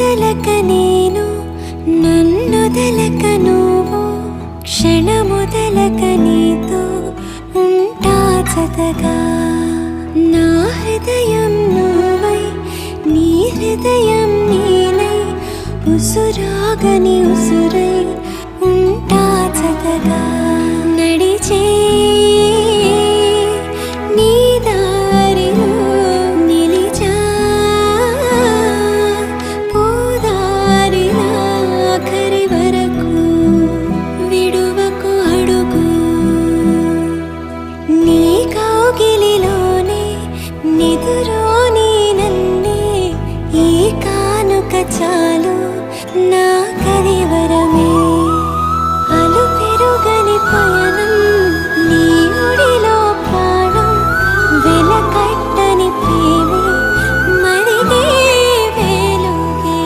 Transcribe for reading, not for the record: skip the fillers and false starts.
వదలక నేను నన్నొదలక నువ్వు క్షణమొదలక నీతో ఉంటా జతగా నా హృదయం నువ్వై నీ హృదయం నేనై ఉసురాగని ఉసురై ఉంటా జతగా నడిచే నీ దారిలో నిలిచా పోదారిలా ఆఖరి వరకు విడువకు అడుగు నీ కౌగిలిలోనే నిదురోని నన్నే ఈ కానుక చాలు నా కరివరమే అలు పెరుగని పయనం నీ ఒడిలో ప్రాణం వెలకట్టని ప్రేమే మరిగే వేలుగే